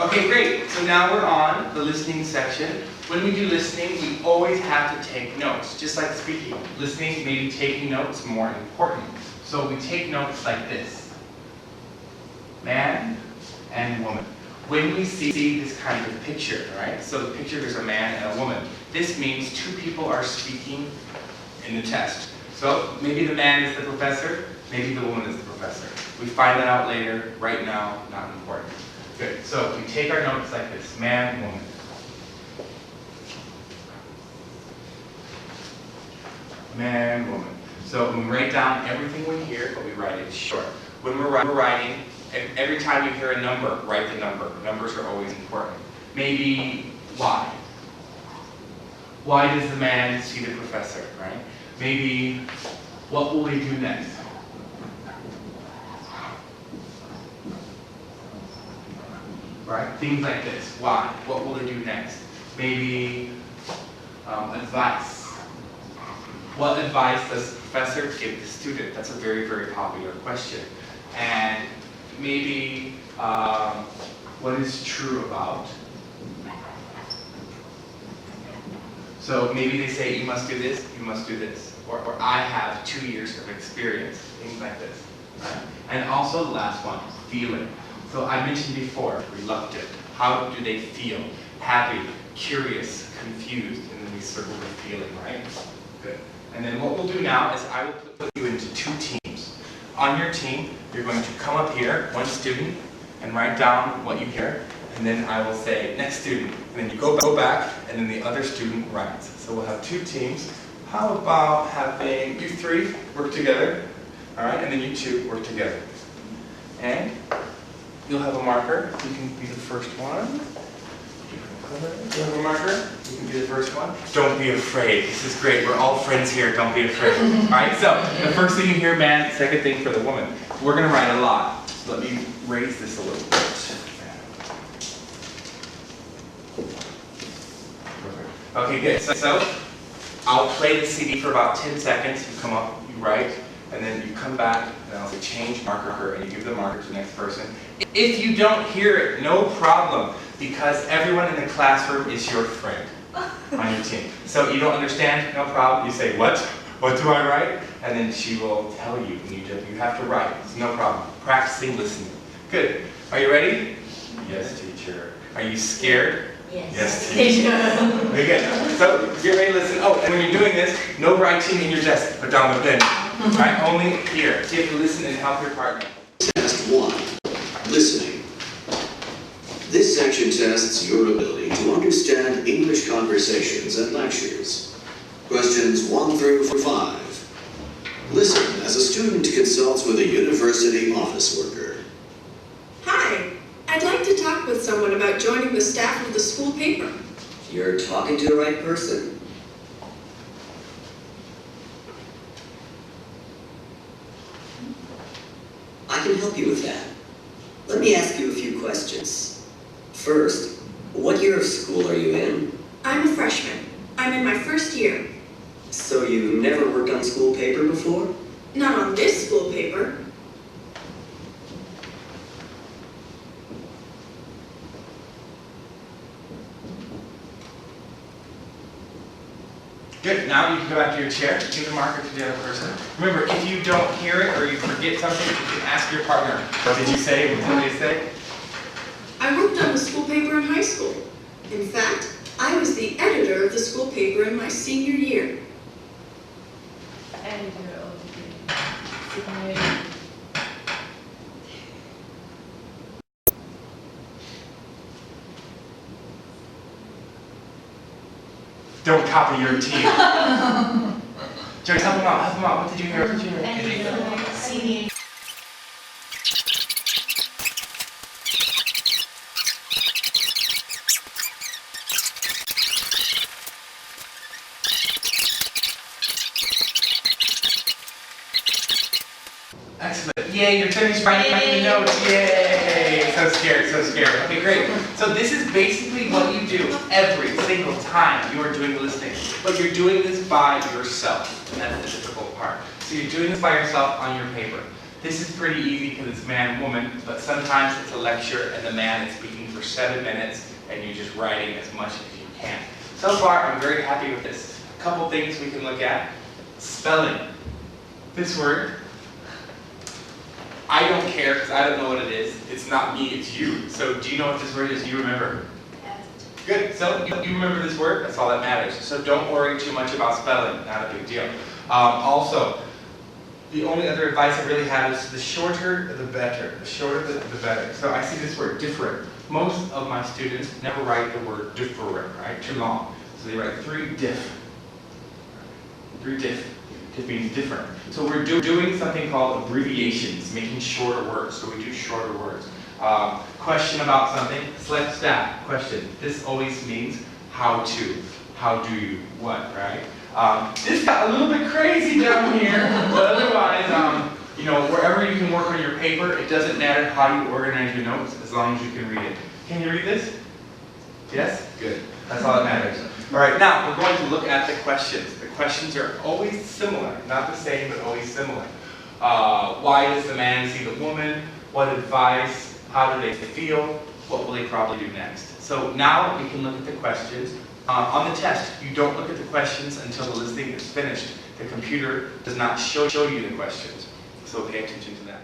Okay, great. So now we're on the listening section. When we do listening, we always have to take notes, just like speaking. Listening, maybe taking notes, more important. So we take notes like this. Man and woman. When we see this kind of picture, right? So the picture, there's a man and a woman. This means two people are speaking in the test. So maybe the man is the professor, maybe the woman is the professor. We find that out later. Right now, not important. Good. So we take our notes like this: man, woman. Man, woman. So when we write down everything we hear, but we write it short. When we're writing, every time you hear a number, write the number. Numbers are always important. Maybe why? Why does the man see the professor, right? Maybe what will he do next? Right? Things like this. Why? What will they do next? Maybe advice. What advice does the professor give the student? That's a very, very popular question. And maybe what is true about? So maybe they say, you must do this, you must do this. Or I have 2 years of experience. Things like this. Right? And also the last one, feeling. So I mentioned before, reluctant. How do they feel? Happy, curious, confused, and then we circle the feeling, right? Good. And then what we'll do now is I will put you into 2 teams. On your team, you're going to come up here, one student, and write down what you hear. And then I will say, next student. And then you go back, and then the other student writes. So we'll have 2 teams. How about having you 3 work together? All right, and then you 2 work together. And you'll have a marker. You can be the first one. You have a marker? You can be the first one. Don't be afraid. This is great. We're all friends here. Don't be afraid. All right, so the first thing you hear, man. Second thing for the woman. We're going to write a lot. So let me raise this a little bit. Okay, good. So I'll play the CD for about 10 seconds. You come up, you write, and then you come back, and I'll say change marker, and you give the marker to the next person. If you don't hear it, no problem, because everyone in the classroom is your friend on your team. So you don't understand, no problem. You say, what? What do I write? And then she will tell you, and you have to write. It's no problem. Practicing listening. Good. Are you ready? Yes, teacher. Are you scared? Yes. Yes, teacher. Very good. So get ready to listen. Oh, and when you're doing this, no writing in your desk. Put down the pen. All right, only here. So you have to listen and help your partner. Test 1. Listening. This section tests your ability to understand English conversations and lectures. Questions 1 through 5. Listen as a student consults with a university office worker. Hi, I'd like to talk with someone about joining the staff of the school paper. You're talking to the right person. I can help you with that. Let me ask you a few questions. First, what year of school are you in? I'm a freshman. I'm in my first year. So you never worked on school paper before? Not on this school paper. Good. Now you can go back to your chair. Give the marker to the other person. Remember, if you don't hear it or you forget something, you can ask your partner. What did you say? What did they say? I worked on the school paper in high school. In fact, I was the editor of the school paper in my senior year. Editor of the senior. Don't copy your team. Joey, help them out. Help them out. What did you hear? What did you hear? Editor, senior. Excellent. Yay, you're finished writing the notes. Yay. So scared, so scared. Okay, great. So this is basically what you do every single time you are doing the listening. But you're doing this by yourself. And that's the difficult part. So you're doing this by yourself on your paper. This is pretty easy because it's man and woman, but sometimes it's a lecture and the man is speaking for 7 minutes and you're just writing as much as you can. So far, I'm very happy with this. A couple things we can look at. Spelling. This word, I don't care because I don't know what it is. It's not me, it's you. So do you know what this word is? Do you remember? Good. So you remember this word? That's all that matters. So don't worry too much about spelling. Not a big deal. Also, the only other advice I really have is the shorter the better. The shorter the better. So I see this word, different. Most of my students never write the word different, right? Too long. So they write 3 diff. 3 diff. Diff means different. So we're doing something called abbreviations, making shorter words. So we do shorter words. Question about something, select that. Question. This always means how to. How do you? What, right? This got a little bit crazy down here, but otherwise, you know, wherever you can work on your paper, it doesn't matter how you organize your notes as long as you can read it. Can you read this? Yes? Good. That's all that matters. All right, now we're going to look at the questions. The questions are always similar, not the same, but always similar. Why does the man see the woman? What advice? How do they feel? What will they probably do next? So now we can look at the questions. On the test, you don't look at the questions until the listening is finished. The computer does not show you the questions, so pay attention to that.